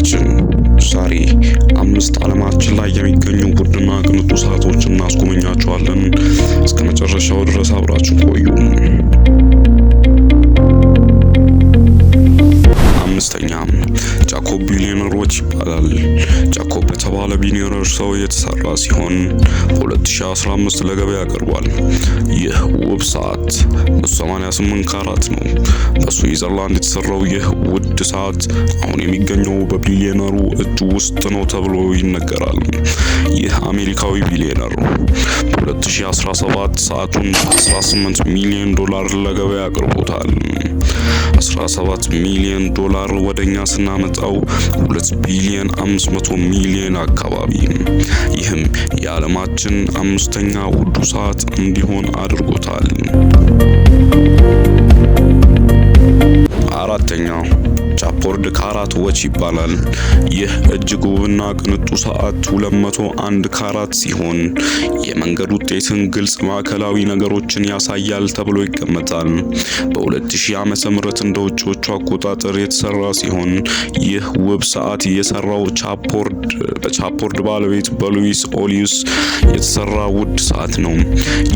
ተመልካቾቻችን ዛሬ 5 ዓለማችን ላይ የሚገኙ ውድና ቅንጡ ሰዓቶችን እናስጎበኛችኋለን። እስከ መጨረሻው ድረስ አብራችሁ ቆዩ። አምስተኛ ጃኮብ ቢሊዮነሮች ይባላል። ጃኮብ በተባለ ቢሊዮነር ሰው የተሰራ ሲሆን በ2015 ለገበያ ቀርቧል። ይህ ውብ ሰዓት 188 ካራት ነው። በስዊዘርላንድ የተሰራው ይህ ውድ ሰዓት አሁን የሚገኘው በቢሊዮነሩ እጅ ውስጥ ነው ተብሎ ይነገራል። ይህ አሜሪካዊ ቢሊዮነር በ2017 ሰዓቱን 18 ሚሊዮን ዶላር ለገበያ አቅርቦታል። 17 ሚሊዮን ዶላር ወደኛ ስናመጣው 2 ቢሊዮን 500 ሚሊዮን አካባቢ። ይህም የዓለማችን አምስተኛ ውዱ ሰዓት እንዲሆን አድርጎታል። አራተኛ ቻፖርድ ካራት ዎች ይባላል። ይህ እጅግ ውብና ቅንጡ ሰዓት 201 ካራት ሲሆን የመንገድ ውጤትን ግልጽ ማዕከላዊ ነገሮችን ያሳያል ተብሎ ይገመታል። በ2000 ዓመተ ምህረት እንደ ውጪዎቹ አቆጣጠር የተሰራ ሲሆን ይህ ውብ ሰዓት የሰራው በቻፖርድ ባለቤት በሉዊስ ኦሊዩስ የተሰራ ውድ ሰዓት ነው።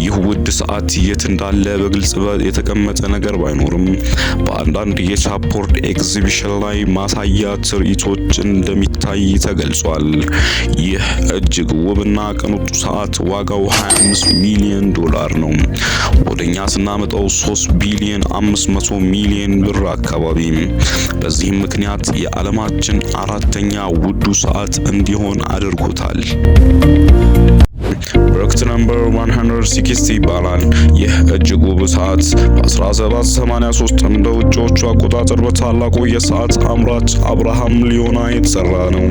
ይህ ውድ ሰዓት የት እንዳለ በግልጽ የተቀመጠ ነገር ባይኖርም በአንዳንድ የቻፖርድ ኤግዚቢሽን ላይ ማሳያ ትርኢቶች እንደሚታይ ተገልጿል። ይህ እጅግ ውብና ቅንጡ ሰዓት ዋጋው 25 ሚሊዮን ዶላር ነው። ወደኛ ስናመጣው 3 ቢሊዮን 500 ሚሊዮን ብር አካባቢ። በዚህም ምክንያት የዓለማችን አራተኛ ውዱ ሰዓት እንዲሆን አድርጎታል። ብሮክት ነምበር 160 ይባላል። ይህ እጅግ ውብ ሰዓት በ1783 እንደ ውጪዎቹ አቆጣጠር በታላቁ የሰዓት አምራች አብርሃም ሊዮና የተሰራ ነው።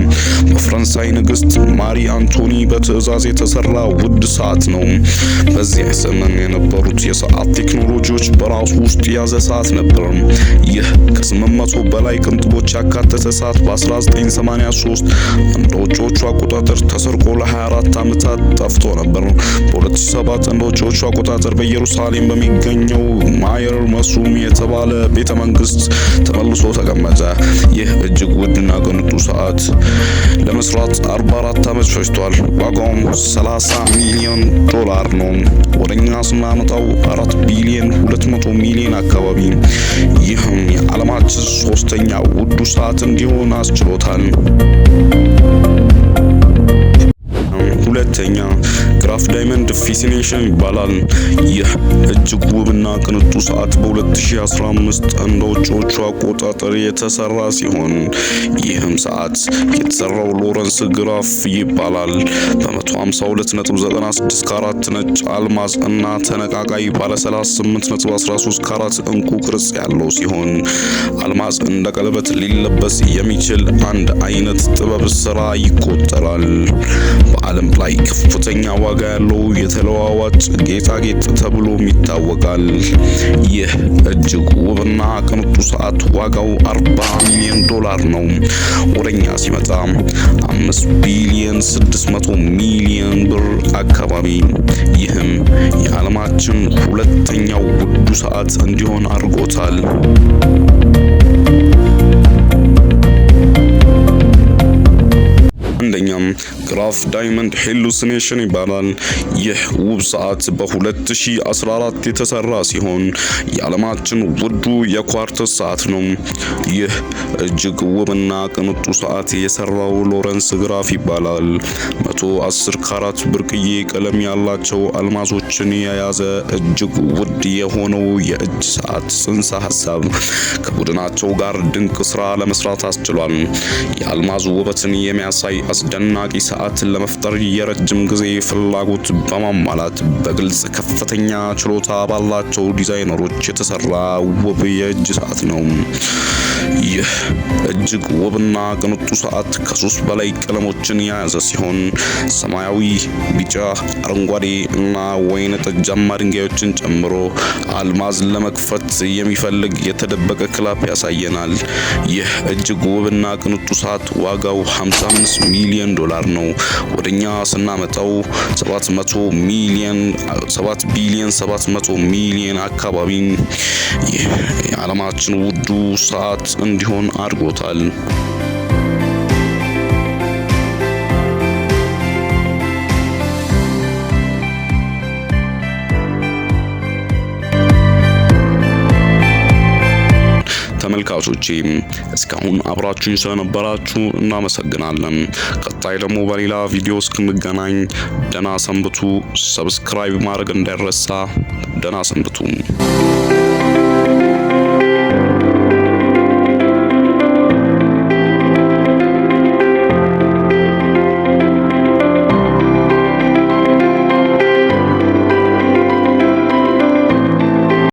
በፈረንሳይ ንግስት ማሪ አንቶኒ በትዕዛዝ የተሰራ ውድ ሰዓት ነው። በዚያ ዘመን የነበሩት የሰዓት ቴክኖሎጂዎች በራሱ ውስጥ የያዘ ሰዓት ነበር። ይህ ከ800 በላይ ቅንጥቦች ያካተተ ሰዓት በ1983 እንደ ውጪዎቹ አቆጣጠር ተሰርቆ ለ24 ዓመታት ጠፍቶ ነበር። በ2007 እንደ ውጪዎቹ አቆጣጠር በኢየሩሳሌም በሚገኘው ማየር መስሩም የተባለ ቤተ መንግስት ተመልሶ ተቀመጠ። ይህ እጅግ ውድና ቅንጡ ሰዓት ለመስራት 44 ዓመት ፈጅቷል። ዋጋውም 30 ሚሊዮን ዶላር ነው። ወደኛ ስናመጣው 4 ቢሊዮን 200 ሚሊዮን አካባቢ። ይህም የዓለማችን ሶስተኛ ውዱ ሰዓት እንዲሆን አስችሎታል። ሁለተኛ ግራፍ ዳይመንድ ፋሲኔሽን ይባላል። ይህ እጅግ ውብና ቅንጡ ሰዓት በ2015 እንደ ውጪዎቹ አቆጣጠር የተሰራ ሲሆን ይህም ሰዓት የተሰራው ሎረንስ ግራፍ ይባላል። በ152.96 ካራት ነጭ አልማዝ እና ተነቃቃይ ባለ 38.13 ካራት እንቁ ቅርጽ ያለው ሲሆን አልማዝ እንደ ቀለበት ሊለበስ የሚችል አንድ አይነት ጥበብ ስራ ይቆጠራል። በዓለም ላይ ከፍተኛ ዋጋ ያለው የተለዋዋጭ ጌጣጌጥ ተብሎም ይታወቃል። ይህ እጅግ ውብና ቅንጡ ሰዓት ዋጋው 40 ሚሊዮን ዶላር ነው። ወደኛ ሲመጣ 5 ቢሊዮን 600 ሚሊዮን ብር አካባቢ። ይህም የዓለማችን ሁለተኛው ውዱ ሰዓት እንዲሆን አድርጎታል። አንደኛም ግራፍ ዳይመንድ ሃሉሲኔሽን ይባላል። ይህ ውብ ሰዓት በ2014 የተሰራ ሲሆን የዓለማችን ውዱ የኳርትዝ ሰዓት ነው። ይህ እጅግ ውብና ቅንጡ ሰዓት የሰራው ሎረንስ ግራፍ ይባላል። 110 ካራት ብርቅዬ ቀለም ያላቸው አልማዞችን የያዘ እጅግ ውድ የሆነው የእጅ ሰዓት ጽንሰ ሐሳብ ከቡድናቸው ጋር ድንቅ ስራ ለመስራት አስችሏል። የአልማዝ ውበትን የሚያሳይ አስደናቂ ሰዓትን ለመፍጠር የረጅም ጊዜ ፍላጎት በማሟላት በግልጽ ከፍተኛ ችሎታ ባላቸው ዲዛይነሮች የተሰራ ውብ የእጅ ሰዓት ነው። ይህ እጅግ ውብና ቅንጡ ሰዓት ከ3 በላይ ቀለሞችን የያዘ ሲሆን ሰማያዊ፣ ቢጫ፣ አረንጓዴ እና ወይን ጠጃማ ድንጋዮችን ጨምሮ አልማዝ ለመክፈት የሚፈልግ የተደበቀ ክላፕ ያሳየናል። ይህ እጅግ ውብና ቅንጡ ሰዓት ዋጋው 55 ሚሊዮን ዶላር ነው። ወደኛ ስናመጣው 7 ቢሊዮን 700 ሚሊዮን አካባቢ የዓለማችን ውዱ ሰዓት እንዲሆን አድርጎታል። ተመልካቾቼ እስካሁን አብራችሁኝ ስለነበራችሁ እናመሰግናለን። ቀጣይ ደግሞ በሌላ ቪዲዮ እስክንገናኝ ደህና ሰንብቱ። ሰብስክራይብ ማድረግ እንዳይረሳ። ደህና ሰንብቱ።